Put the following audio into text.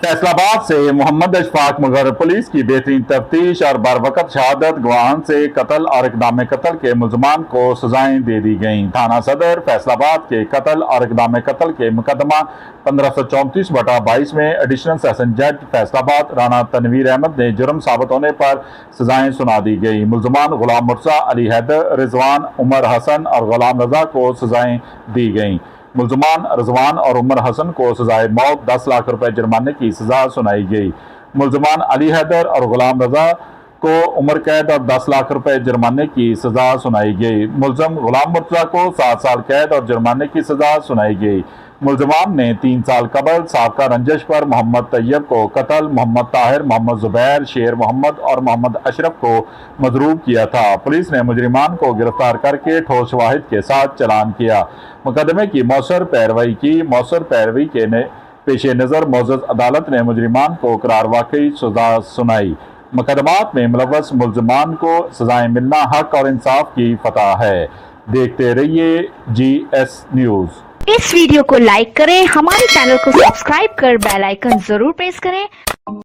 फैसलाबाद से मोहम्मद अशफाक मगर पुलिस की बेहतरीन तफ्तीश और बरवकत शहादत गवाहन से कत्ल और इक़दाम कत्ल के मुलजमान को सजाएं दे दी गईं। थाना सदर फैसलाबाद के कत्ल और इक़दाम कत्ल के मुकदमा 1534/22 में एडिशनल सेशन जज फैसलाबाद राना तनवीर अहमद ने जुर्म साबित होने पर सजाएं सुना दी गई। मुलजमान गुलाम मुर्तज़ा, अली हैदर, रिजवान, उमर हसन और गुलाम रजा को सजाएं दी गईं। मुलजमान रिजवान और उमर हसन को सजाए मौत 10 लाख रुपए जुर्माने की सजा सुनाई गई। मुलजमान अली हैदर और गुलाम रजा को उम्र कैद और 10 लाख रुपए जुर्माने की सजा सुनाई गई। मुलजम गुलाम मुर्तज़ा को 7 साल कैद और जुर्माने की सजा सुनाई गई। मुलजमान ने 3 साल कबल साबका रंजिश पर मोहम्मद तैयब को कत्ल, मोहम्मद ताहिर, मोहम्मद जुबैर, शेर मोहम्मद और मोहम्मद अशरफ को मजरूब किया था। पुलिस ने मुजरिमान को गिरफ्तार करके ठोस शवाहिद के साथ चालान किया। मुकदमे की मौसर पैरवी के पेश नज़र मोअज़्ज़ज़ अदालत ने मुजरिमान को करार वाकई सजा सुनाई। मुकदमात में मुलव्वस मुलजमान को सजाएं मिलना हक और इंसाफ की फतह है। देखते रहिए GS न्यूज़। इस वीडियो को लाइक करें, हमारे चैनल को सब्सक्राइब कर बेल आइकन जरूर प्रेस करें